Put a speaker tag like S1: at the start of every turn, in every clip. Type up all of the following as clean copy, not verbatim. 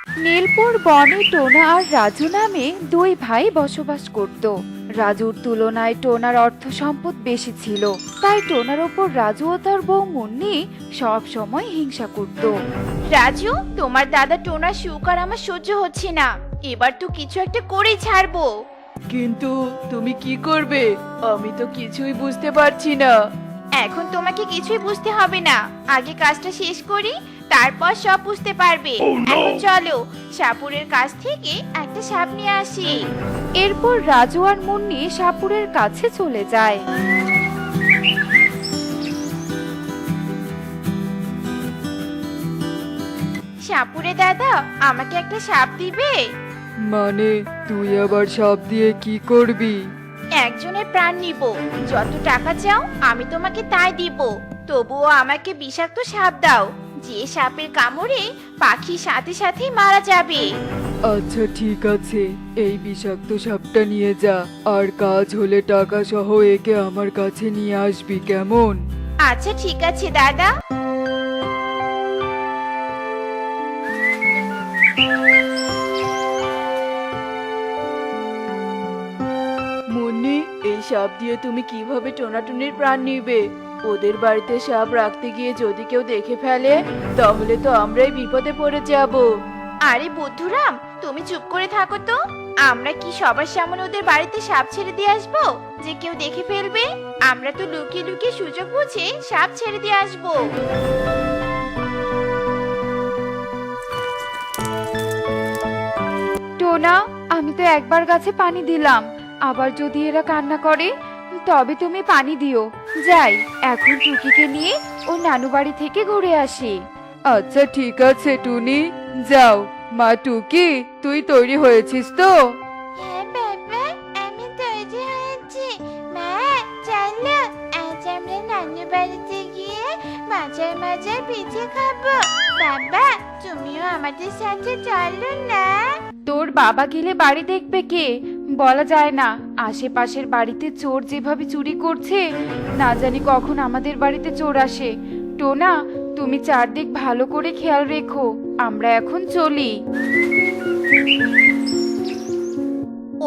S1: নীলপুর বনে টোনা আর রাজু নামে দুই ভাই বসবাস করত। রাজুর তুলনায় টোনার অর্থ সম্পদ বেশি ছিল, তাই টোনার ওপর রাজু ও তার বউ মুন্নি সব সময় হিংসা করত।
S2: রাজু, তোমার দাদা টোনার সুখ আর আমার সহ্য হচ্ছে না। এবার তো কিছু একটা করেই ছাড়বো।
S3: কিন্তু তুমি কি করবে? আমি তো কিছুই বুঝতে পারছি না।
S2: এখন তোমাকে কিছুই বুঝতে হবে না, আগে কাজটা শেষ করি, তারপর সব বুঝতে পারবে। এখন চলো সাপুরের কাছ থেকে একটা সাপ নিয়ে আসি।
S1: এরপর রাজু আর মুন্নি সাপুরের কাছে চলে যায়।
S2: সাপুরে দাদা, আমাকে একটা সাপ দিবে?
S3: মানে তুই আবার সাপ দিয়ে কি করবি?
S2: একজনের প্রাণ নিব, যত টাকা চাও আমি তোমাকে তাই দিব। তবুও আমাকে বিষাক্ত সাপ দাও, যে সাপের কামড়ে পাখির সাথে সাথে মারা যাবে।
S3: আচ্ছা ঠিক আছে, এই বিষাক্ত সাপটা নিয়ে যা, আর কাজ হলে টাকা সহ একে আমার কাছে নিয়ে আসবি, কেমন?
S2: আচ্ছা ঠিক আছে দাদা।
S3: মুন্নি, এই সাপ দিয়ে তুমি কিভাবে টোনাটুনির প্রাণ নিবে? ওদের বাড়িতে সাপ রাখতে গিয়ে যদি কেউ দেখে ফেলে, তাহলে তো আমরাই বিপদে পড়ে যাব।
S2: আরে বুদ্ধুরাম, তুমি চুপ করে থাকো তো। আমরা কি সবার সামনে ওদের বাড়িতে সাপ ছেড়ে দিয়ে আসবো যে কেউ দেখে ফেলবে? আমরা তো লুকিয়ে লুকিয়ে সুযোগ বুঝে সাপ ছেড়ে দিয়ে আসবো।
S1: টোনা, আমি তো একবার গাছে পানি দিলাম, আবার যদি এরা কান্না করে তবে তুমি পানি দিও। যাই, এখন টুকিকে নিয়ে ও নানু বাড়ি থেকে ঘুরে আসি।
S3: আচ্ছা ঠিক আছে টুনি, যাও। মা টুকি, তুই তৈরি হয়েছিস তো?
S2: হ্যাঁ বাবা, আমি তৈরি হয়েছি। মা চলো, আজ আমরা নানু বাড়িতে গিয়ে মজার মজার পিঠে খাবো। বাবা, তুমিও আমাদের সাথে চলো না।
S1: তোর বাবা গেলে বাড়ি দেখবে কে? বলা যায় না, আশেপাশের বাড়িতে চোর যেভাবে চুরি করছে, না জানি কখন আমাদের বাড়িতে চোর আসে। টোনা, তুমি চারদিক ভালো করে খেয়াল রেখো, আমরা এখন চলি।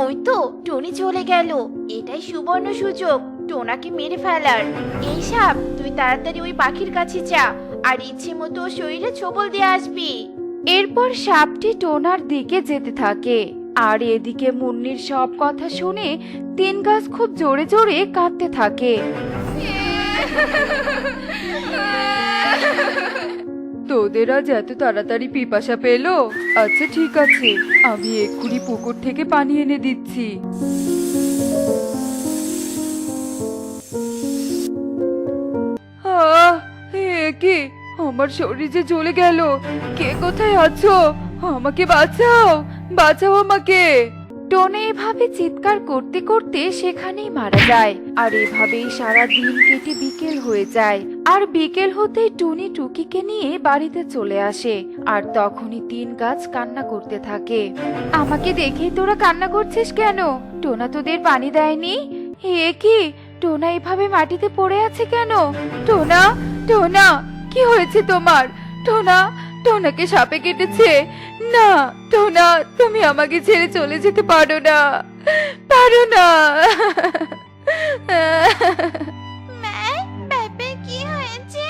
S2: ওই তো টনি চলে গেল। এটাই সুবর্ণ সুযোগ টোনাকে মেরে ফেলার। এই সাপ, তুই তাড়াতাড়ি ওই পাখির কাছে যা, আর ইচ্ছে মতো ওর শরীরে ছোবল দিয়ে আসবি।
S1: এরপর সাপটি টোনার দিকে যেতে থাকে, আর এদিকে মুন্নির সব কথা শুনে তিন গাছ খুব জোরে জোরে কাঁদতে থাকে।
S3: তোদের আজ এত তাড়াতাড়ি পিপাসা পেলো? আচ্ছা ঠিক আছে, আমি এক্ষুনি পুকুর থেকে পানি এনে দিচ্ছি। কি, আমার শরীর যে জ্বলে গেল! কে কোথায় আছো? আমাকে বাঁচাও, বাঁচাও আমাকে!
S1: টোনা এভাবে চিৎকার করতে করতে সেখানেই মারা যায়। আর এভাবেই সারা দিন কেটে বিকেল হয়ে যায়। আর বিকেল হতেই টুনি টুকিকে নিয়ে বাড়িতে চলে আসে। আর তখনই তিন গাছ কান্না করতে থাকে। আমাকে দেখেই তোরা কান্না করছিস কেন? টোনা তোদের পানি দেয়নি? হে কি, টোনা এভাবে মাটিতে পড়ে আছে কেন? টোনা, টোনা, কি হয়েছে তোমার? টোনা, টোনাকে সাপে কেটেছে? না টোনা, তুমি আমাকে ছেড়ে চলে যেতে পারো না, পারো না।
S2: মা, বাবা কি হয়েছে?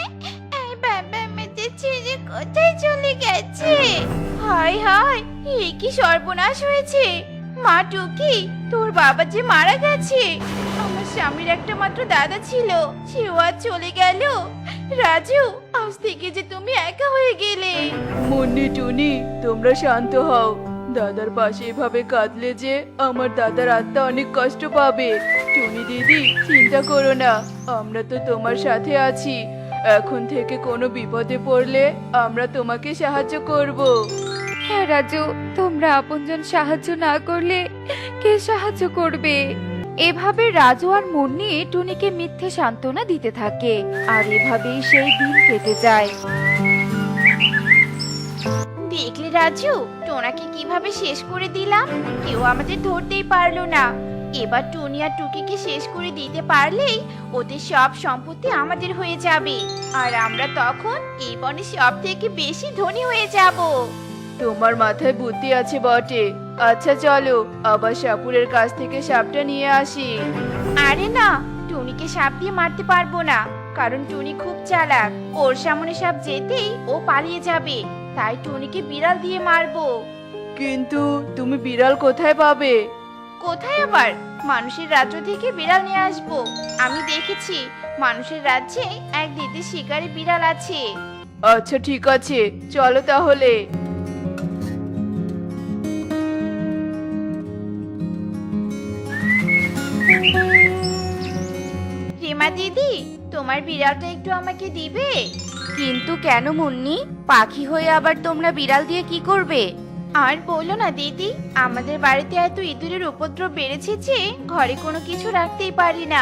S2: এই বাবা আমাদের ছেড়ে কোথায় চলে গেছে? হায় হায়, এ কি সর্বনাশ হয়েছে! মা টুকি, তোর বাবা যে মারা গেছে। আমার স্বামীর একটা মাত্র দাদা ছিল, সেও আজ চলে গেল। রাজু, আজ থেকে যে তুমি একা হয়ে গেলে।
S3: মুন্নি টুনি, তোমরা শান্ত হও। দাদার পাশে এভাবে কাঁদলে যে আমার দাদার আত্মা অনেক কষ্ট পাবে। টুনি দিদি, চিন্তা করো না, আমরা তো তোমার সাথে আছি। এখন থেকে কোনো বিপদে পড়লে আমরা তোমাকে সাহায্য করব।
S1: হ্যাঁ রাজু, তোমরা আপনজন সাহায্য না করলে কে সাহায্য করবে? এভাবে রাজু আর মুন্নি টুনিকে মিথ্যে সান্ত্বনা দিতে থাকে। আর এভাবেই সেই দিন কেটে যায়।
S2: দেখলে রাজু, টোনাকে কিভাবে শেষ করে দিলাম? কেউ আমাদের ধরতেই পারলো না। এবার টুনি আর টুকিকে শেষ করে দিতে পারলেই ওদের সব সম্পত্তি আমাদের হয়ে যাবে, আর আমরা তখন এই বনে সব থেকে বেশি ধনী হয়ে যাব।
S3: তোমার মাথায় বুদ্ধি আছে বটে। আচ্ছা চলো আবার সাপুরের কাছ থেকে সাপটা নিয়ে আসি।
S2: আরে না, টুনিকে সাপ দিয়ে মারতে পারবো না, কারণ টুনি খুব চালাক। ওর সামনে সাপ যেতেই ও পালিয়ে যাবে, তাই টুনিকে বিড়াল দিয়ে মারবো।
S3: কিন্তু তুমি বিড়াল কোথায় পাবে?
S2: কোথায় আবার? মানুষের রাজ্য থেকে বিড়াল নিয়ে আসবো। আমি দেখেছি মানুষের রাজ্যে এক দিদি শিকারী বিড়াল আছে।
S3: আচ্ছা ঠিক আছে, চলো তাহলে।
S2: রিমা দিদি, তোমার বিড়ালটা একটু আমাকে দিবে?
S1: কিন্তু কেন মুন্নি, পাখি হয়ে আবার তোমরা বিড়াল দিয়ে কি করবে?
S2: আর বলো না দিদি, আমাদের বাড়িতে এত ইঁদুরের উপদ্রব বেড়েছে যে ঘরে কোনো কিছু রাখতেই পারি না,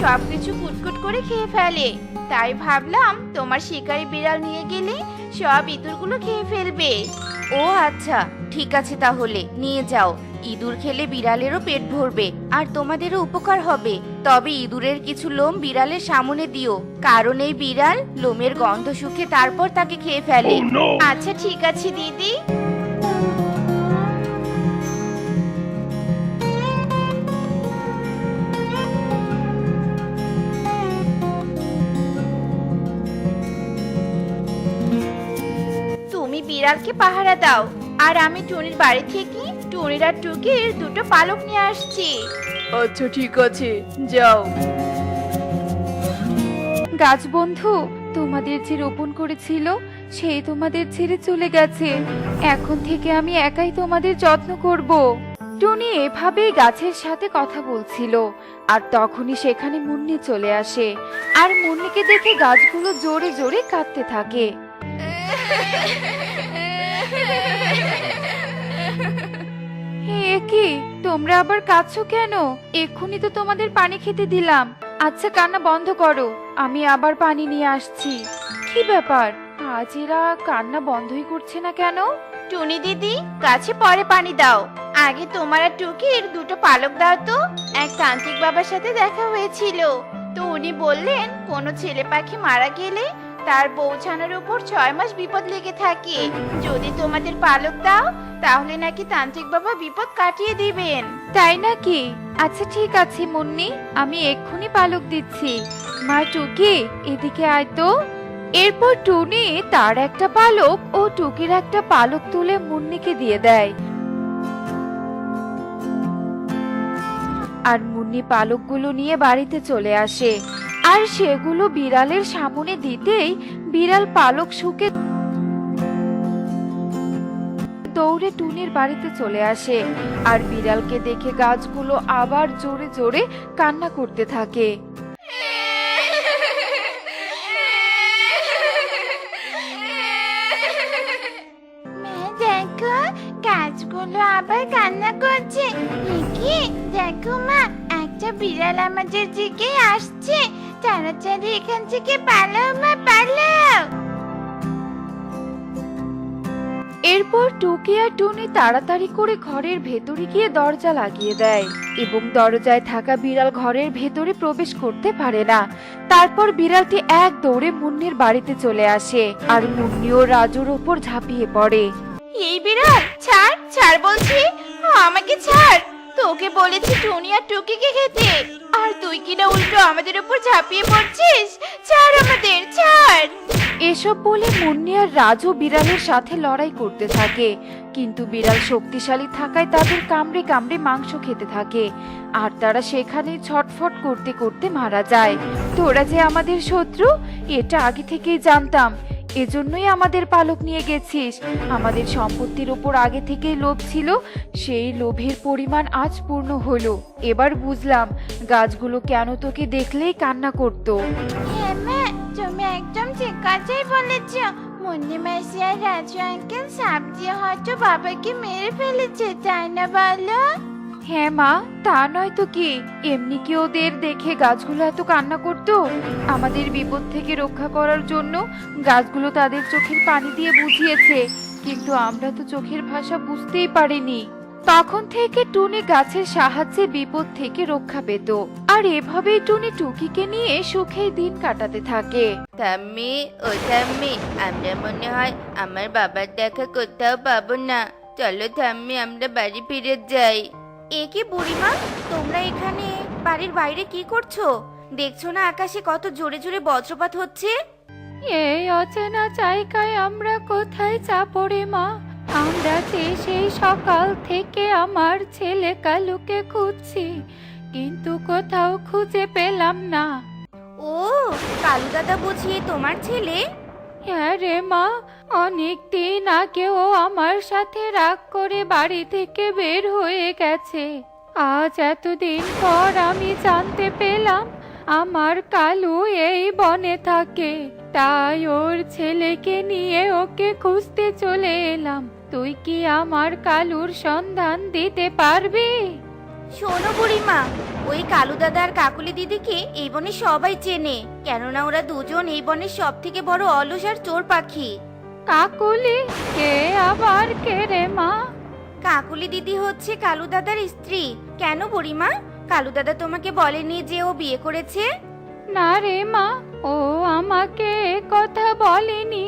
S2: সবকিছু কুটকুট করে খেয়ে ফেলে। তাই ভাবলাম তোমার শিকারি বিড়াল নিয়ে গেলে সব ইঁদুরগুলো খেয়ে ফেলবে।
S1: ও আচ্ছা, ঠিক আছে তাহলে নিয়ে যাও। ইঁদুর খেলে বিড়ালেরও পেট ভরবে আর তোমাদেরও উপকার হবে। তবে ইঁদুরের কিছু লোম বিড়ালের সামনে দিও, কারণ এই বিড়াল লোমের গন্ধ শুকে তারপর তাকে খেয়ে ফেলে।
S2: আচ্ছা ঠিক আছে দিদি। তুমি বিড়ালকে পাহারা দাও, আর আমি টুনির বাড়ি থেকে টুনির আর টুকির দুটো পালক নিয়ে আসছি।
S3: আচ্ছা ঠিক আছে, যাও।
S1: গাছ বন্ধু, তোমাদের যে রোপণ করেছিল সেই তোমাদের ছেড়ে চলে গেছে। এখন থেকে আমি একাই তোমাদের যত্ন করব। টুনি এভাবেই গাছের সাথে কথা বলছিল, আর তখনই সেখানে মুন্নি চলে আসে। আর মুন্নিকে দেখে গাছগুলো জোরে জোরে কাঁদতে থাকে। এ কি, তোমরা আবার কাঁদছো কেন? এক্ষুনি তো তোমাদের পানি খেতে দিলাম। আচ্ছা কান্না বন্ধ করো, আমি আবার পানি নিয়ে আসছি। কি ব্যাপার, আজ এরা কান্না বন্ধই করছে না কেন?
S2: টুনি দিদি, গাছে পরে পানি দাও, আগে তোমার আর টুকির দুটো পালক দাও তো। এক তান্ত্রিক বাবার সাথে দেখা হয়েছিল, তো উনি বললেন কোনো ছেলে পাখি মারা গেলে তার বউ ছানার উপর 6 মাস বিপদ লেগে থাকে। যদি তোমাদের পালক দাও তাহলে নাকি তান্ত্রিক বাবা বিপদ কাটিয়ে দিবেন।
S1: তাই নাকি? আচ্ছা ঠিক আছে মুন্নি, আমি এক্ষুনি পালক দিচ্ছি। মা টুকি, এদিকে আয় তো। এরপর টুনি তার একটা পালক ও টুকির একটা পালক তুলে মুন্নিকে দিয়ে দেয়। আর মুন্নি পালকগুলো নিয়ে বাড়িতে চলে আসে, আর সেগুলো বিড়ালের সামনে দিতেই বিড়াল পালক শুকে দৌড়ে টুনির বাড়িতে চলে আসে। আর বিড়ালকে দেখে গাছগুলো আবার জোরে জোরে কান্না করতে থাকে।
S2: মা দেখো, গাছগুলো আবার কান্না করছে। কি দেখো মা, একটা বিড়াল আমাদের দিকে আসছে। তাড়াতাড়ি এখান থেকে পালাও মা, পালাও।
S1: এরপর টুকি আর টুনি তাড়াতাড়ি করে ঘরের ভেতরে গিয়ে দরজা লাগিয়ে দেয়, এবং দরজায় থাকা বিড়াল ঘরের ভেতরে প্রবেশ করতে পারে না। তারপর বিড়ালটি এক দৌড়ে মুন্নির বাড়িতে চলে আসে, আর মুন্নি ও রাজুর ওপর ঝাঁপিয়ে পড়ে।
S2: এই বিড়াল, ছাড় ছাড় বলছি, আমাকে ছাড়। তোকে বলেছি টুনি আর টুকিকে খেতে, আর তুই কিনা উল্টো আমাদের উপর ঝাঁপিয়ে পড়ছিস। ছাড় আমাদের, ছাড়।
S1: এসব বলে মুন্নি আর রাজু বিড়ালের সাথে লড়াই করতে থাকে, কিন্তু বিড়াল শক্তিশালী থাকায় তাদের কামড়ে কামড়ে মাংস খেতে থাকে, আর তারা সেখানেই ছটফট করতে করতে মারা যায়। তোরা যে আমাদের শত্রু, এটা আগে থেকেই জানতাম, এজন্যই আমাদের পালক নিয়ে গেছিস। আমাদের সম্পত্তির ওপর আগে থেকেই লোভ ছিল, সেই লোভের পরিমাণ আজ পূর্ণ হলো। এবার বুঝলাম গাছগুলো কেন তোকে দেখলেই কান্না করতো।
S2: হ্যাঁ মা, তুমি একদম ঠিক কথাই বলেছ। মুন্নি মাসি আর রাজু আঙ্কেল সাপ দিয়ে হয়তো বাবাকে মেরে ফেলেছে, তাই না বলো?
S1: হ্যাঁ মা, তা নয় তো কি, এমনি কি ওদের দেখে গাছগুলো এত কান্না করতো? আমাদের বিপদ থেকে রক্ষা করার জন্য গাছগুলো তাদের চোখের পানি দিয়ে বুঝিয়েছে, কিন্তু আমরা তো চোখের ভাষা বুঝতেই পারিনি। তখন থেকে টুনি গাছের সাহায্যে বিপদ থেকে রক্ষা পেত। আর এভাবেই টুনি টুকিকে নিয়ে সুখেই দিন কাটাতে থাকে।
S2: ঠাম্মি, ও ঠাম্মি, আমরা মনে হয় আমার বাবার দেখা কোথাও পাবো না। চলো ঠাম্মি, আমরা বাড়ি ফিরে যাই। এ কি বুড়িমা, তোমরা এখানে বাড়ির বাইরে কি করছো? দেখছো না আকাশে কত জোরে জোরে বজ্রপাত হচ্ছে?
S1: এই অচেনা জায়গায় আমরা কোথায় যাবো রে মা? আমরা যে সেই সকাল থেকে আমার ছেলে কালুকে খুঁজছি, কিন্তু কোথাও খুঁজে পেলাম না।
S2: ও, কালু দাদা বুঝি তোমার ছেলে?
S1: হ্যাঁ রে মা, অনেক দিন আগেও আমার সাথে রাগ করে বাড়ি থেকে বের হয়ে গেছে। আজ এতদিন পর আমি জানতে পেলাম আমার কালু এই বনে থাকে। তাই ওর ছেলেকে নিয়ে ওকে খুঁজতে চলে এলাম। তুই কি আমার কালুর সন্ধান দিতে পারবি?
S2: শোনো বুড়িমা, ওই কালু দাদা আর কাকুলি দিদিকে এই বনে সবাই চেনে, কেননা ওরা দুজন এই বনের সব থেকে বড় অলস আর চোর পাখি।
S1: কাকুলি কে আবার কে রে মা?
S2: কাকুলি দিদি হচ্ছে কালু দাদার স্ত্রী। কেন বুড়িমা, কালু দাদা তোমাকে বলেনি যে ও বিয়ে করেছে?
S1: না রে মা, ও আমাকে এ কথা বলেনি।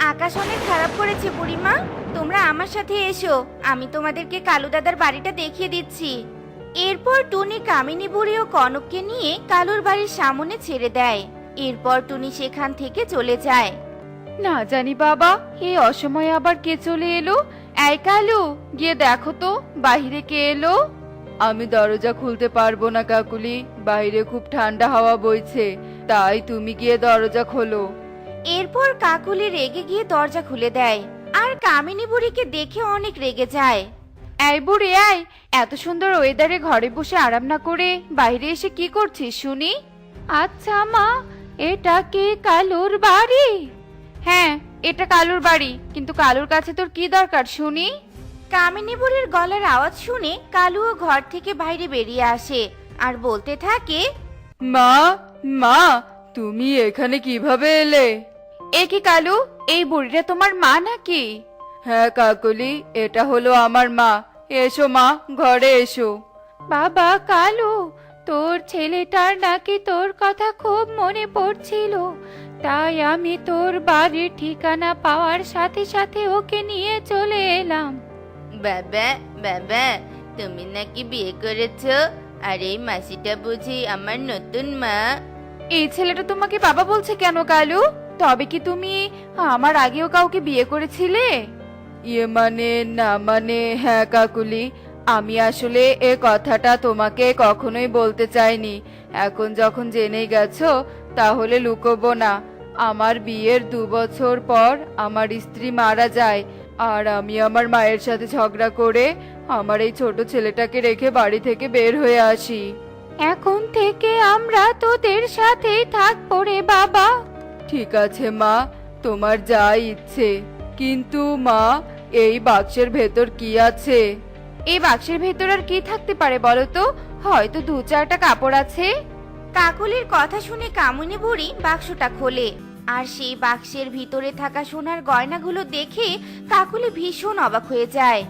S2: আকাশ অনেক খারাপ করেছে বুড়িমা, তোমরা আমার সাথে এসো, আমি তোমাদেরকে কালু দাদার বাড়িটা দেখিয়ে দিচ্ছি। এরপর টুনি কামিনী বুড়ি ও কনককে নিয়ে কালুর বাড়ির সামনে ছেড়ে দেয়। এরপর টুনি সেখান থেকে চলে যায়।
S1: না জানি বাবা, এই অসময়ে আবার কে চলে এলো? এই কালু, গিয়ে দেখো তো বাইরে কে এলো।
S3: আমি দরজা খুলতে পারবো না কাকুলি, বাইরে খুব ঠান্ডা হাওয়া বইছে, তাই তুমি গিয়ে দরজা খোলো।
S2: এরপর কাকুলি রেগে গিয়ে দরজা খুলে দেয়, আর কামিনী বুড়িকে দেখে অনেক রেগে যায়।
S1: এই বুড়ি, এই এত সুন্দর ওয়েদারে ঘরে বসে আরাম না করে বাইরে এসে কি করছিস শুনি? আচ্ছা মা, এটা কি কালুর বাড়ি? হ্যাঁ, এটা কালুর বাড়ি, কিন্তু কালুর কাছে তোর কি দরকার শুনি?
S2: কামিনী বুড়ির গলার আওয়াজ শুনে কালুও ঘর থেকে বাইরে বেরিয়ে আসে আর বলতে থাকে,
S3: মা, মা, তুমি এখানে কিভাবে এলে?
S1: এ কি কালু, এই বুড়িটা তোমার মা নাকি?
S3: হ্যাঁ কাকুলি, এটা হলো আমার মা। এসো মা, ঘরে এসো।
S1: বাবা কালু, তোর ছেলেটার নাকি তোর কথা খুব মনে পড়ছিল, তাই আমি তোর বাড়ির ঠিকানা পাওয়ার সাথে সাথে ওকে নিয়ে চলে এলাম।
S2: বাবা বাবা, তুমি নাকি বিয়ে করেছো? আর এই মাসিটা বুঝি আমার নতুন মা?
S1: এই ছেলেটা তোমাকে বাবা বলছে কেন কালু? তবে কি তুমি আমার আগেও কাউকে বিয়ে করেছিলে?
S3: ইয়ে মানে না মানে, হ্যাঁ কাকুলি, আমি আসলে এ কথাটা তোমাকে কখনোই বলতে চাইনি। এখন যখন জেনেই গেছো, তাহলে লুকোবো না। আমার বিয়ের 2 বছর পর আমার স্ত্রী মারা যায়, আর আমি আমার মায়ের সাথে ঝগড়া করে আমার এই ছোট ছেলেটাকে রেখে বাড়ি থেকে বের হয়ে আসি।
S1: এখন থেকে আমরা তোদের সাথেই থাকবো রে বাবা।
S3: ঠিক আছে মা, তোমার যা ইচ্ছে। কিন্তু মা, এই বাক্সের ভেতর কি আছে?
S1: এই বাক্সের ভেতর আর কি থাকতে পারে বলো তো? হয়তো 2-4টা কাপড় আছে।
S2: কাকুলির কথা শুনে কামিনী বুড়ি বাক্সটা খোলে, আর সেই বাক্সের ভিতরে থাকা সোনার গয়নাগুলো দেখে কাকুলি ভীষণ অবাক হয়ে যায়।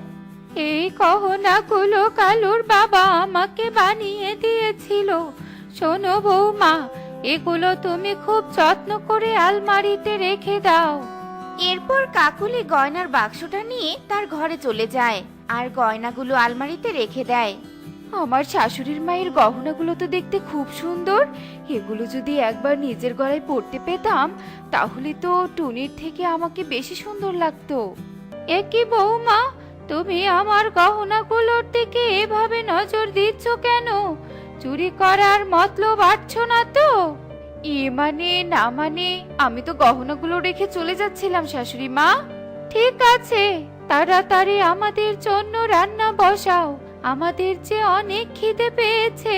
S1: এই গহনাগুলো কালুর বাবা আমাকে বানিয়ে দিয়েছিল। শোনো বৌমা, এগুলো তুমি খুব যত্ন করে আলমারিতে রেখে দাও।
S2: এরপর কাকুলি গয়নার বাক্সটা নিয়ে তার ঘরে চলে যায় আর গয়নাগুলো আলমারিতে রেখে দেয়।
S1: আমার শাশুড়ির মায়ের গহনাগুলো তো দেখতে খুব সুন্দর। এগুলো যদি একবার নিজের গলায় পরতে পেতাম, তাহলে তো টুনির থেকে আমাকে বেশি সুন্দর লাগতো। এ কি বৌমা, তুমি আমার গহনাগুলোর দিকে এভাবে নজর দিচ্ছ কেন? চুরি করার মতলব আটছো না তো? মানে না মানে, আমি তো গহনাগুলো রেখে চলে যাচ্ছিলাম শাশুড়ি মা। ঠিক আছে, তাড়াতাড়ি আমাদের জন্য রান্না বসাও, আমাদের যে অনেক খিদে পেয়েছে।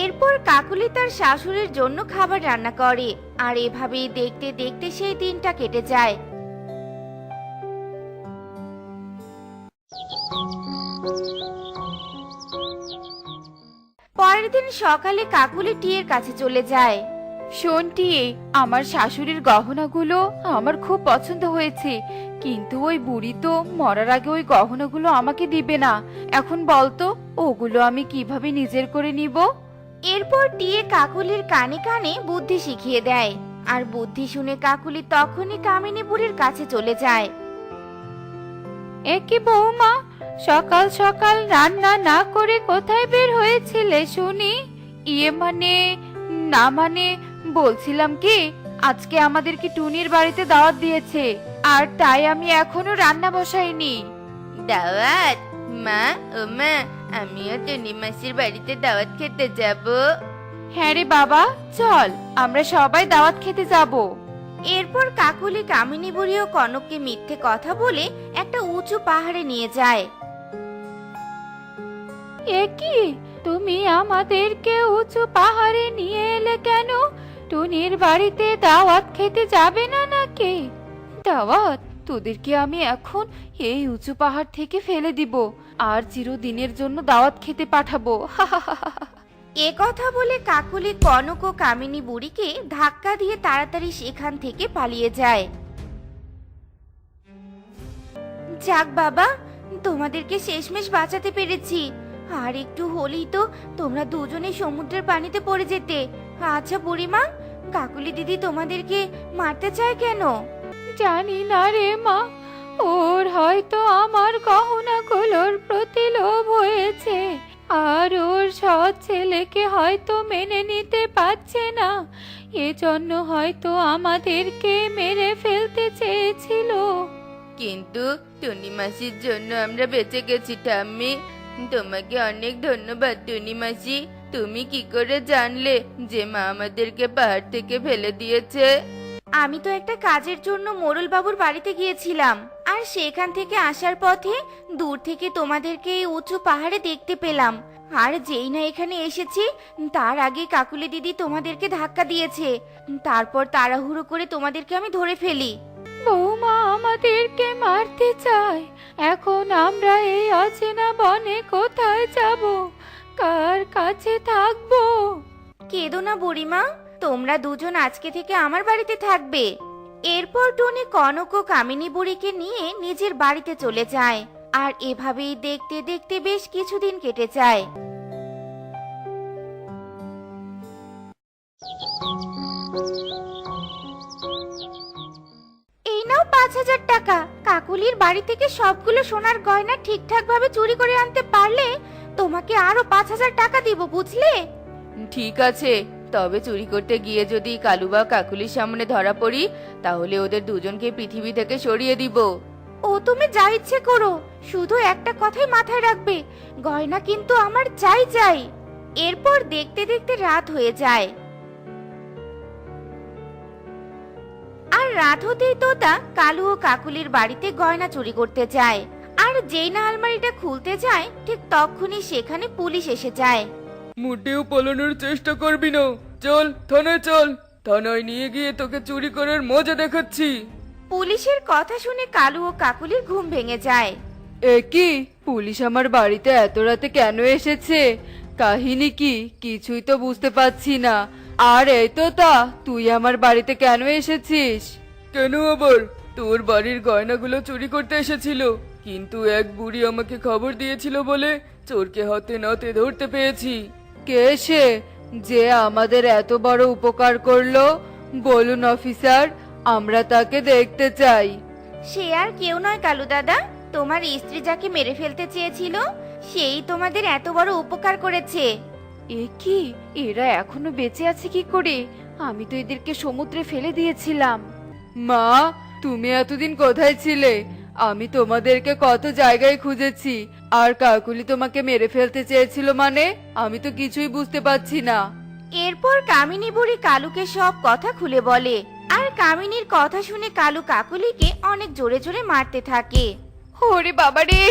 S2: এরপর কাকুলি তার শাশুড়ির জন্য খাবার রান্না করে, আর এভাবেই দেখতে দেখতে সেই দিনটা কেটে যায়। পরের দিন সকালে কাকুলি টিয়ের কাছে চলে যায়।
S1: শোন টিয়ে, আমার শাশুড়ির গহনাগুলো আমার খুব পছন্দ হয়েছে, কিন্তু ওই বুড়ি তো মরার আগে ওই গহনাগুলো আমাকে দিবে না। এখন বলতো ওগুলো আমি কিভাবে নিজের করে নিব?
S2: এরপর টিয়ে কাকুলির কানে কানে বুদ্ধি শিখিয়ে দেয়। আর বুদ্ধি শুনে কাকুলি তখনই কামিনী বুড়ির কাছে চলে যায়।
S1: একি বৌমা, সকাল সকাল রান্না না করে কোথায় বের হয়েছিলে শুনি? না মানে বলছিলাম কি, আজকে আমাদেরকে টুনির বাড়িতে দাওয়াত দিয়েছে, আর তাই আমি এখনো রান্না বসাইনি।
S2: দাওয়াত? মা, ও মা, আমিও টুনি মাসির বাড়িতে দাওয়াত খেতে যাব।
S1: হ্যাঁ রে বাবা, চল আমরা সবাই দাওয়াত খেতে যাব।
S2: এরপর কাকুলি কামিনী বুড়ি ও কনককে মিথ্যে কথা বলে একটা উঁচু পাহাড়ে নিয়ে যায়।
S1: একি, তুমি আমাদেরকে উঁচু পাহাড়ে নিয়ে এলে কেন? টুনির বাড়িতে দাওয়াত খেতে যাবে না নাকি? দাওয়াত? তোদেরকে আমি এখন এই উঁচু পাহাড় থেকে ফেলে দিব, আর চিরদিনের জন্য দাওয়াত খেতে পাঠাবো।
S2: এ কথা বলে কাকুলি কনক ও কামিনী বুড়িকে ধাক্কা দিয়ে তাড়াতাড়ি সেখান থেকে পালিয়ে যায়। যাক বাবা, তোমাদেরকে শেষমেশ বাঁচাতে পেরেছি। আর একটু হলেই তো তোমরা দুজনে সমুদ্রের পানিতে পড়ে যেতে। আচ্ছা বুড়িমা, কাকুলি দিদি তোমাদেরকে মারতে চায় কেন?
S1: জানি না রে মা, ওর হয়তো আমার গহনাগুলোর প্রতি লোভ হয়েছে, আর ওর সৎ ছেলেকে হয়তো মেনে নিতে পারছে না, এজন্য হয়তো আমাদেরকে মেরে ফেলতে চেয়েছিল।
S2: কিন্তু টুনি মাসির জন্য আমরা বেঁচে গেছি ঠাম্মি। তোমাকে অনেক ধন্যবাদ টুনি মাসি। তুমি কি করে জানলে যে মা আমাদেরকে পাহাড় থেকে ফেলে দিয়েছে? আমি তো একটা কাজের জন্য মোড়ল বাবুর বাড়িতে গিয়েছিলাম, আর সেখান থেকে আসার পথে দূর থেকে তোমাদেরকে এই উঁচু পাহাড়ে দেখতে পেলাম। আর যেই না এখানে এসেছি তার আগে কাকুলি দিদি তোমাদেরকে ধাক্কা দিয়েছে। তারপর তাড়াহুড়ো করে তোমাদেরকে আমি ধরে ফেলি।
S1: বৌমা আমাদেরকে মারতে চায়, এখন আমরা এই অচেনা বনে কোথায় যাব? কার কাছে থাকবো?
S2: কেঁদো না বুড়িমা, তোমরা দুজন আজকে থেকে আমার বাড়িতে থাকবে। এরপর টুনি কনক ও কামিনী বুড়িকে নিয়ে নিজের বাড়িতে চলে যায়। আর এভাবেই দেখতে দেখতে বেশ কিছুদিন কেটে যায়। এই নাও ৫,০০০ টাকা। কাকুলির বাড়ি থেকে সবগুলো সোনার গয়না ঠিকঠাক ভাবে চুরি করে আনতে পারলে তোমাকে আরো ৫,০০০ টাকা দিব, বুঝলে?
S3: ঠিক আছে, তবে চুরি করতে গিয়ে যদি কালু বা কাকুলির সামনে ধরা পড়ি, তাহলে ওদের দুজনকে পৃথিবী থেকে সরিয়ে দিব।
S2: ও তুমি যা ইচ্ছে করো, শুধু একটা কথাই মাথায় রাখবে, গয়না কিন্তু আমার চাই চাই। এরপর দেখতে দেখতে রাত হয়ে যায়। আর রাত হতেই তোতা কালু ও কাকুলির বাড়িতে গয়না চুরি করতে যায়। আর যেই না আলমারিটা খুলতে যায়, ঠিক তখনই সেখানে পুলিশ এসে যায়।
S3: মোটেও পালানোর চেষ্টা করবি না, চল থানায় চল, থানায় নিয়ে গিয়ে তোকে চুরি করার মজা দেখাচ্ছি।
S2: পুলিশের কথা শুনে কালু ও কাকুলির ঘুম ভেঙে যায়।
S3: কি, পুলিশ আমার বাড়িতে এত রাতে কেন এসেছে? কাহিনী কি কিছুই তো বুঝতে পারছি না। আর এই তো তা, তুই আমার বাড়িতে কেন এসেছিস? কেন আবার? তোর বাড়ির গয়নাগুলো চুরি করতে এসেছিল, কিন্তু এক বুড়ি আমাকে খবর দিয়েছিল বলে চোরকে হাতে নাতে ধরতে পেরেছি। কে সে যে আমাদের এত বড় উপকার করলো? বলুন অফিসার, আমরা তাকে দেখতে চাই।
S2: সে আর কেউ নয় কালু দাদা, তোমার স্ত্রী যাকে মেরে ফেলতে চেয়েছিল সেই তোমাদের এত বড় উপকার করেছে।
S1: কি, এরা এখনো বেঁচে আছে কি করে? আমি তো এদেরকে সমুদ্রে ফেলে দিয়েছিলাম।
S3: মা, তুমি এতদিন কোথায় ছিলে? আমি তোমাদেরকে কত জায়গায় খুঁজেছি, আর কাকুলি তোমাকে মেরে ফেলতে চেয়েছিল মানে? আমি তো কিছুই বুঝতে পারছি না।
S2: এরপর কামিনী বুড়ি কালুকে সব কথা খুলে বলে। আর কামিনীর কথা শুনে কালু কাকুলিকে অনেক জোরে জোরে মারতে থাকে।
S1: ওরে বাবা রে,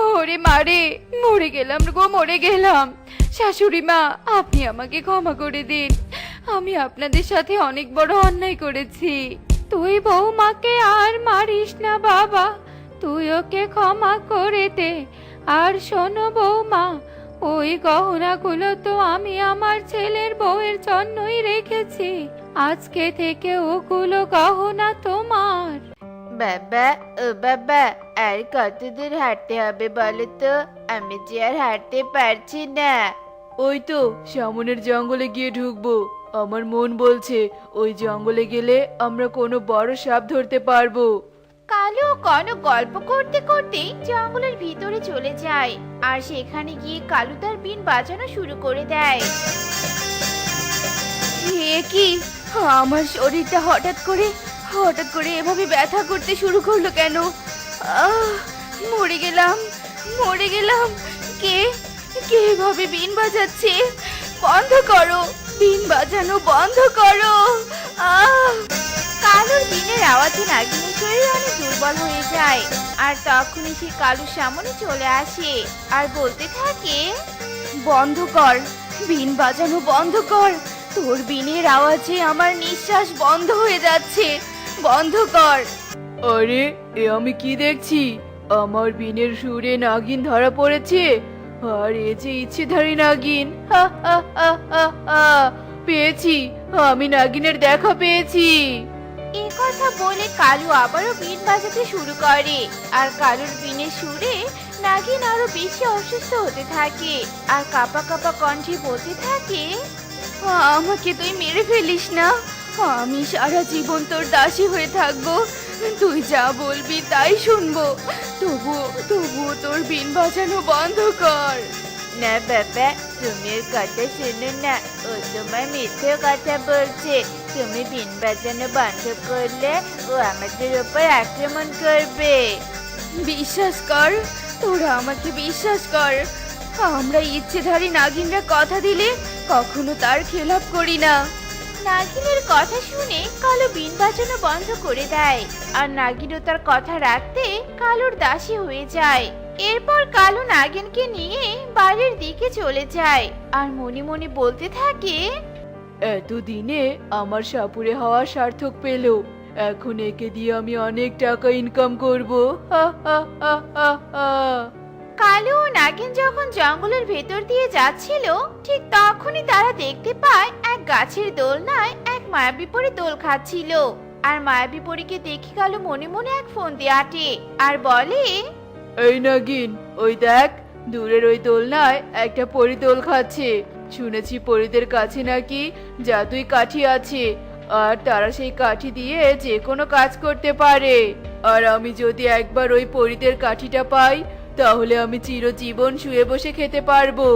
S1: ওরে মারে, মরে গেলাম গো, মরে গেলাম। শাশুড়ি মা, আপনি আমাকে ক্ষমা করে দিন, আমি আপনাদের সাথে অনেক বড় অন্যায় করেছি। তুই বৌমাকে আর মারিস না বাবা, তুই ওকে ক্ষমা করে দে। আর শোনো বৌমা, ওই গহনাগুলো তো আমি আমার ছেলের বউয়ের জন্যই রেখেছি। আজকে থেকে ওগুলো গহনা তোমার।
S2: বাবা, ও বাবা, আর কতদূর হাঁটতে হবে বলো তো? আমি যে আর হাঁটতে পারছি না।
S3: ওই তো সামনের জঙ্গলে গিয়ে ঢুকবো। আমার মন বলছে ওই জঙ্গলে গেলে আমরা কোনো বড় সাপ ধরতে পারবো।
S2: কালু কোনো গল্প করতে করতে জঙ্গলের ভিতরে চলে যায় আর সেখানে গিয়ে কালু তার বিন বাজানো শুরু করে দেয়।
S1: এ কি, আমার শরীরটা হঠাৎ করে এভাবে ব্যথা করতে শুরু করলো কেন? আহ, মরে গেলাম, মরে গেলাম। কে কে এভাবে বিন বাজাচ্ছে? বন্ধ করো, বিন বাজানো বন্ধ করো।
S2: কালুর বিনের আওয়াজে নাগিনের শরীর অনেক দুর্বল হয়ে যায় আর তখনই সে কালুর সামনে চলে আসে আর বলতে থাকে,
S1: বন্ধ কর, বিন বাজানো বন্ধ কর। তোর বিনের আওয়াজে আমার নিঃশ্বাস বন্ধ হয়ে যাচ্ছে, বন্ধ কর।
S3: আরে, এ আমি কি দেখছি? আমার বিনের সুরে নাগিন ধরা পড়েছে। আর এ যে ইচ্ছেধারী নাগিন। হা হা হা হা হা। পেয়েছি, আমি নাগিনের দেখা পেয়েছি।
S2: এ কথা বলে কালু আবারও বিন বাজাতে শুরু করে আর কালুর বিনের সুরে নাগিন আরো বেশি অসুস্থ হতে থাকে আর কাঁপা কাঁপা কণ্ঠে বলতে থাকে,
S1: আমাকে তুই মেরে ফেলিস না, আমি সারা জীবন তোর দাসী হয়ে থাকবো। তুই যা বলবি তাই শুনবো। তবুও তোর বিন বাজানো বন্ধ কর।
S2: না বাবা, তুমি এর কথা শুনো না, ও তোমার মিথ্যে কথা বলছে। তুমি বিন বাজানো বন্ধ করলে ও আমাদের উপর আক্রমণ করবে।
S1: বিশ্বাস কর, তোরা আমাকে বিশ্বাস কর। আমরা ইচ্ছেধারী নাগিনরা কথা দিলে কখনো তার খেলাপ করি না।
S2: নাগিনের কথা শুনে কালু বিন বাজানো বন্ধ করে দেয় আর নাগিনও তার কথা রাখতে কালুর দাসী হয়ে যায়। এরপর কালু নাগিনকে নিয়ে বাড়ির দিকে চলে যায় আর মনে মনে বলতে থাকে,
S3: এতদিনে আমার সাপুরে হওয়া সার্থক পেল। এখন একে দিয়ে আমি অনেক টাকা ইনকাম করব। হা হা হা হা হা।
S2: কালু ও নাগিন যখন জঙ্গলের ভেতর দিয়ে যাচ্ছিল ঠিক তখনই তারা দেখতে পায় এক গাছের দোলনায় এক মায়াবী পরী দোল খাচ্ছিল। আর মায়াবী পরীকে দেখে কালু মনে মনে এক ফোন দিয়ে আটে আর বলে,
S3: এই নাগিন, ওই দেখ, দূরের ওই দোলনায় একটা পরী দোল খাচ্ছে। শুনেছি পরীদের কাছে নাকি জাদুই কাঠি আছে আর তারা সেই কাঠি দিয়ে যে কোনো কাজ করতে পারে। আর আমি যদি একবার ওই পরীদের কাঠিটা পাই তাহলে আমি চিরজীবন শুয়ে বসে খেতে পারবো।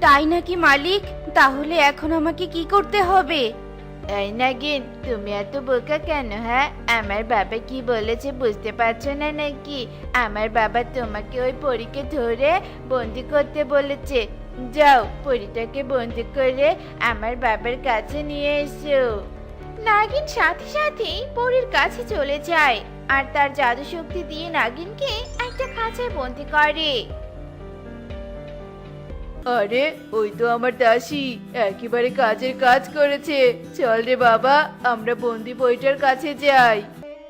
S1: তাই নাকি মালিক? তাহলে এখন আমাকে কি করতে হবে?
S2: এই নাগিন, তুমি এত বোকা কেন? হ্যাঁ, আমার বাবা কি বলেছে বুঝতে পারছো না নাকি? আমার বাবা তোমাকে ওই পরীকে ধরে বন্দি করতে বলেছে। যাও, পরীটাকে বন্দি করে আমার বাবার কাছে নিয়ে এসো। নাগিন সাথে সাথেই পরীর কাছে চলে যায় আর তার জাদু শক্তি দিয়ে নাগিনকে একটা খাঁচায় বন্দি করে।
S3: আরে, ওই তো আমার দাসী, একেবারে কাজের কাজ করেছে। চল রে বাবা, আমরা বন্দি বইটার কাছে যাই।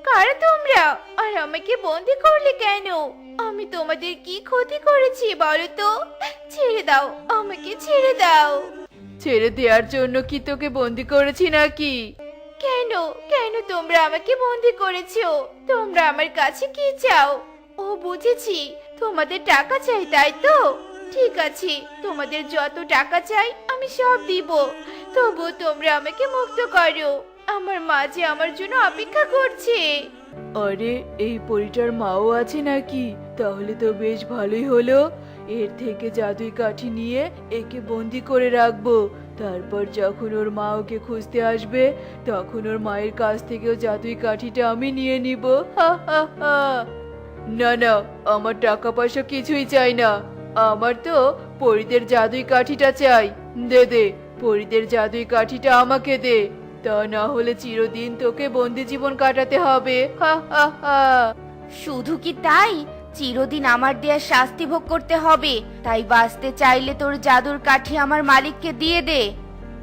S2: কারা তোমরা আর আমাকে বন্দি করলে কেন? আমি তোমাদের কি ক্ষতি করেছি বলো তো? ছেড়ে দাও, আমাকে ছেড়ে দাও।
S3: ছেড়ে দেওয়ার জন্য কি তোকে বন্দি করেছি নাকি?
S2: কেন কেন তোমরা আমাকে বন্দি করেছো? তোমরা আমার কাছে কি চাও? ও বুঝেছি, তোমাদের টাকা চাই তাই তো? ঠিক আছে, তোমাদের যত টাকা চাই আমি সব দিব। তবু তোমরা আমাকে মুক্ত করো। আমার মা যে আমার জন্য অপেক্ষা করছে।
S3: আরে, এই পরীটার মাও আছে নাকি? তাহলে তো বেশ ভালোই হলো। এর থেকে জাদুই কাঠি নিয়ে একে বন্দি করে রাখবো। তারপর যখন ওর মা ওকে খুঁজতে আসবে তখন ওর মায়ের কাছ থেকেও জাদুই কাঠিটা আমি নিয়ে নিব। হা হা হা। না না, আমার টাকা পয়সা কিছুই চাই না। আমার তো পরীদের জাদুই কাঠিটা চাই। দে দে, পরীদের জাদুই কাঠিটা আমাকে দে। তা না হলে চিরদিন তোকে বন্দি জীবন কাটাতে হবে। হা হা হা।
S1: শুধু কি তাই, চিরদিন আমার দেয়া শাস্তি ভোগ করতে হবে। তাই বাঁচতে চাইলে তোর জাদুর কাঠি আমার মালিককে দিয়ে দে।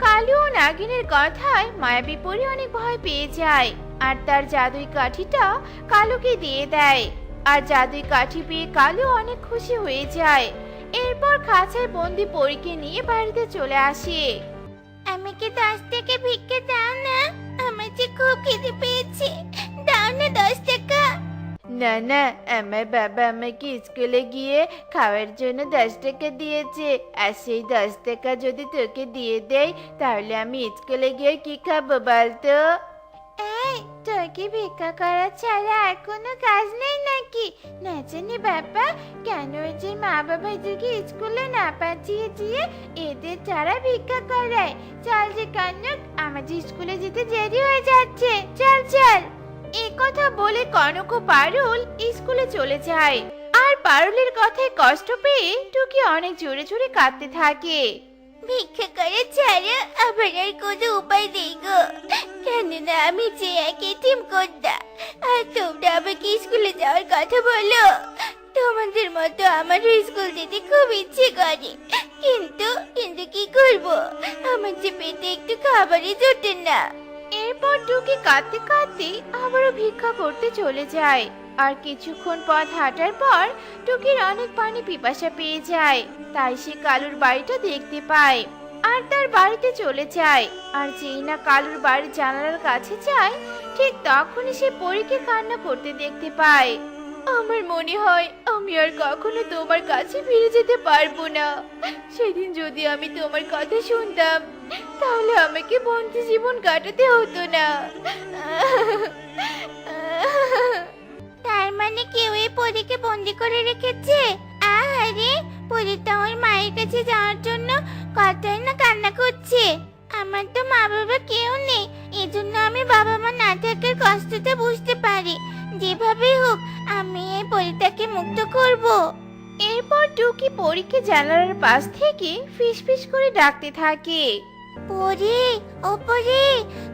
S2: কালু ও নাগিনের কথায় মায়াবী পরী অনেক ভয় পেয়ে যায় আর তার জাদুই কাঠিটা কালুকে দিয়ে দেয়। আর জাদুই কাঠি পেয়ে কালু অনেক খুশি হয়ে যায়।
S1: এরপর খাঁচায় বন্দি পরীকে নিয়ে বাড়িতে চলে আসে।
S2: আমাকে 10 টাকা ভিক্ষা দাও না, আমার যে খুব খিদে পেয়েছে, দাও না 10 টাকা।
S1: না না, আমার বাবা আমাকে স্কুলে গিয়ে খাওয়ার জন্য 10 টাকা দিয়েছে, আর সেই 10 টাকা যদি তোকে দিয়ে দেয় তাহলে আমি স্কুলে গিয়ে কি খাবো বলতো?
S2: এই, তোর কি ভিক্ষা করা ছাড়া আর কোনো কাজ নেই নাকি? না জানি বাবা, কেন যে মা বাবা এদেরকে স্কুলে না পাঠিয়ে দিয়ে এদের ছাড়া ভিক্ষা করায়। চল যে কনক, আমাদের স্কুলে যেতে দেরি হয়ে যাচ্ছে, চল চল।
S1: এই কথা বলে কনক ও পারুল স্কুলে চলে যায়। আর পারুলের কথায় কষ্ট পেয়ে টুকি অনেক জোরে জোরে কাঁদতে থাকে।
S2: ভিক্ষা করা ছাড়া আবার আর কোনো উপায় নেই গো, কেননা আমি যে এক এতিম কন্যা, আর তোমরা আমাকে স্কুলে যাওয়ার কথা বলো। তোমাদের মতো আমারও স্কুল যেতে খুব ইচ্ছে করে, কিন্তু কিন্তু কি করব, আমার যে পেটে একটু খাবারই জোটে না।
S1: এরপর টুকি কাঁদতে কাঁদতে আবারও ভিক্ষা করতে চলে যায়। আর কিছুক্ষণ পথ হাঁটার পর টুকির অনেক পানি পিপাসা পেয়ে যায়, তাই সে কালুর বাড়িটা দেখতে পায় আর তার বাড়িতে চলে যায়। আর যেই না কালুর বাড়ির জানালার কাছে যায়, ঠিক তখনই সে পরীকে কান্না করতে দেখতে পায়। আমার মনে হয় আমি আর কখনো তোমার কাছে ফিরে যেতে পারবো না। সেদিন যদি আমি তোমার কথা শুনতাম তাহলে আমাকে বন্দি জীবন কাটাতে হতো না।
S2: তার মানে কেউ এই পরীকে বন্দি করে রেখেছে? আরে, পরীটা ওর মায়ের কাছে যাওয়ার জন্য কতই না কান্না করছে। আমার তো মা বাবা কেউ নেই, এজন্য আমি বাবা মা না থাকার কষ্টটা বুঝতে পারি। যেভাবে হোক আমি এই পরীটাকে মুক্ত করব।
S1: এরপর টুকি পরীকে জানালার পাশ থেকে ফিসফিস করে ডাকতে থাকে।
S2: পরী, ও পরী,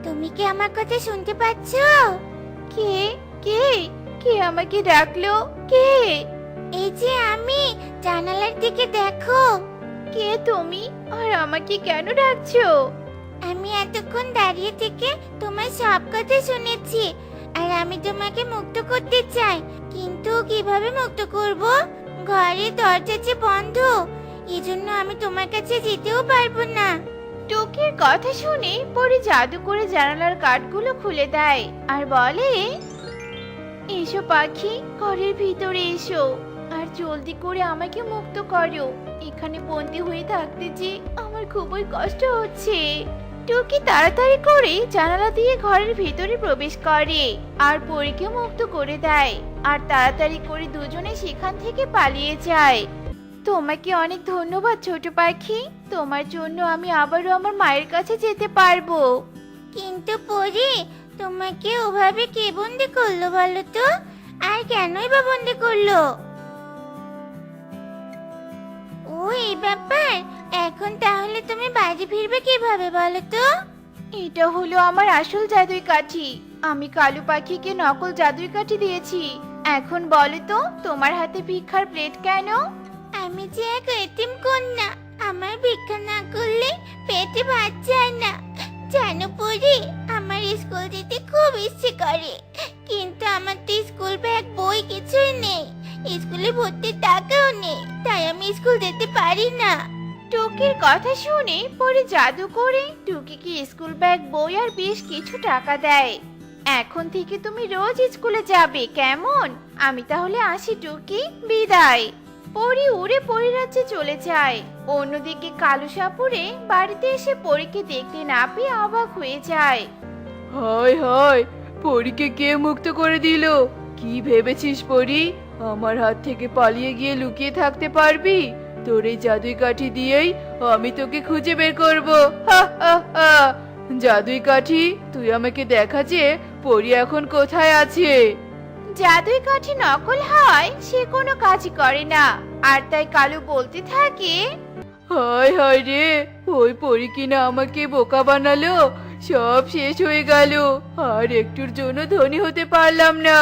S2: তুমি কি আমার কথা শুনতে পাচ্ছ?
S1: কে কে কে আমাকে ডাকলো? কে?
S2: এই যে আমি, জানালার দিকে দেখো।
S1: কে তুমি, আর আমাকে কেন ডাকছো?
S2: আমি এতক্ষণ দাঁড়িয়ে থেকে তোমার সব কথা শুনেছি, আর আমি তোমাকে মুক্ত করতে চাই, কিন্তু কিভাবে মুক্ত করব? ঘরের দরজা যে বন্ধ, এজন্য আমি তোমার কাছে যেতেও পারবো না।
S1: টুকির কথা শুনে পরি জাদু করে জানালার কাঠগুলো খুলে দেয় আর বলে, এসো পাখি, ঘরের ভিতরে এসো, আর জলদি করে আমাকে মুক্ত করো। এখানে বন্দি হয়ে থাকতে যে আমার খুবই কষ্ট হচ্ছে। টুকি তাড়াতাড়ি করে জানালা দিয়ে ঘরের ভিতরে প্রবেশ করে আর পরীকে মুক্ত করে দেয়। আর তাড়াতাড়ি করে দুজনে সেখান থেকে পালিয়ে যায়। তোমাকে অনেক ধন্যবাদ ছোট পাখি, তোমার জন্য আমি আবারও আমার মায়ের কাছে যেতে পারবো।
S2: কিন্তু পরী, তোমাকে ওভাবে কে বন্দি করলো বলো তো? আর কেনই বা বন্দি করলো? ও, এই ব্যাপার। এখন তাহলে তুমি বাড়ি ফিরবে কিভাবে বলো তো?
S1: এটা হলো আমার আসল জাদুই কাঠি। আমি কালু পাখিকে নকল জাদুই কাঠি দিয়েছি। এখন বলো তো, তোমার হাতে ভিক্ষার প্লেট কেন?
S2: আমি যে এক এতিম কন্যা, আমার ভিক্ষা না করলে পেটে ভাত যায় না। জানো পরি, আমার স্কুল যেতে খুব ইচ্ছে করে, কিন্তু আমার তো স্কুল ব্যাগ বই কিছুই নেই, স্কুলে ভর্তির টাকাও নেই, তাই আমি স্কুল যেতে পারি না।
S1: টুকির কথা শুনে পরে জাদু করে টুকিকে স্কুল ব্যাগ, বই আর বেশ কিছু টাকা দেয়। এখন থেকে তুমি রোজ স্কুলে যাবে, কেমন? আমি তাহলে আসি টুকি, বিদায়। পরি উড়ে পরিরাজ্যে চলে যায়। অন্যদিকে কালু সাপুরে বাড়িতে এসে পরীকে দেখতে না পেয়ে অবাক হয়ে যায়।
S3: হায় হায়, পরীকে কে মুক্ত করে দিল? কি ভেবেছিস পরী, আমার হাত থেকে পালিয়ে গিয়ে লুকিয়ে থাকতে পারবি? তোর এই জাদুই কাঠি দিয়েই আমি তোকে খুঁজে বের করব। হা হা হা। জাদুই কাঠি, তুই আমাকে দেখা যে পরী এখন কোথায় আছে।
S1: জাদুই কাঠি নকল হয় সে কোনো কাজই করে না। আর তাই কালু বলতে থাকে,
S3: হায় হায় রে, ওই পরী কিনা আমাকে বোকা বানালো, সব শেষ হয়ে গেল, আর একটুর জন্য ধনী হতে পারলাম না।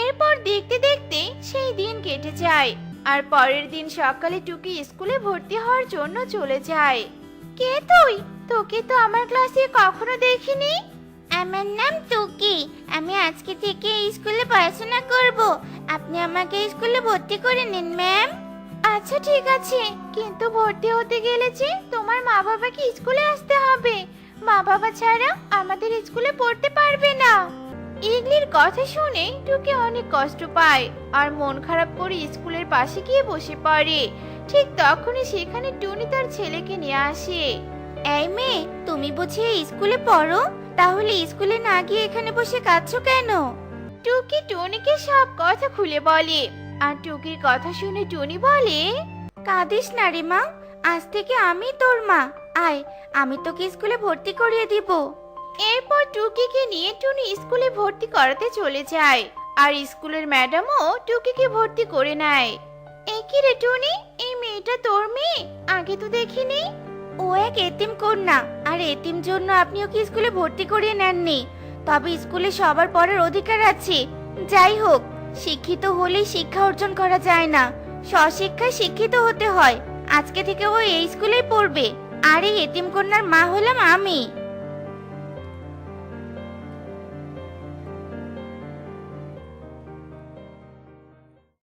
S1: এরপর দেখতে দেখতে সেই দিন কেটে যায়। আর পরের দিন সকালে টুকি স্কুলে ভর্তি হওয়ার জন্য চলে যায়। কে তুই? তোকে তো আমার ক্লাসে কখনো দেখিনি।
S2: আমার নাম টুকি, আমি আজকে থেকে এই স্কুলে পড়াশোনা করব। আপনি আমাকে স্কুলে ভর্তি করে নিন ম্যাম। আচ্ছা ঠিক আছে, কিন্তু ভর্তি হতে গেলে যে তোমার মা বাবাকে স্কুলে আসতে হবে। মা বাবা ছাড়া আমাদের স্কুলে পড়তে পারবে না। ইগলির কথা শুনে টুকি অনেক কষ্ট পায় আর মন খারাপ করে স্কুলের পাশে গিয়ে বসে পড়ে। ঠিক তখনই সেখানে টুনি তার ছেলেকে নিয়ে আসে। এই মেয়ে, তুমি বুঝি এই স্কুলে পড়ো? তাহলে স্কুলে না গিয়ে এখানে বসে কাঁদছো কেন? টুকি টুনিকে সব কথা খুলে বলে। আর টুকির কথা শুনে টুনি বলে, কাঁদিস না রে মা, আজ থেকে আমি তোর মা। আয়, আমি তোকে স্কুলে ভর্তি করিয়ে দিব। এরপর টুকিকে নিয়ে টুনি স্কুলে ভর্তি করাতে চলে যায়। আর স্কুলের ম্যাডামও টুকিকে ভর্তি করে নেয়। এ কি রে টুনি, এই মেয়েটা তোর মেয়ে? আগে তো দেখিনি। ও এক এতিম কন্যা, আর এতিম জন্য আপনি ওকে স্কুলে ভর্তি করিয়ে নেননি। তবে স্কুলে সবার পড়ার অধিকার আছে। যাই হোক, শিক্ষিত হলেই শিক্ষা অর্জন করা যায় না, স্বশিক্ষায় শিক্ষিত হতে হয়। আজকে থেকে ও এই স্কুলেই পড়বে। আর এই এতিম কন্যার মা হলাম আমি।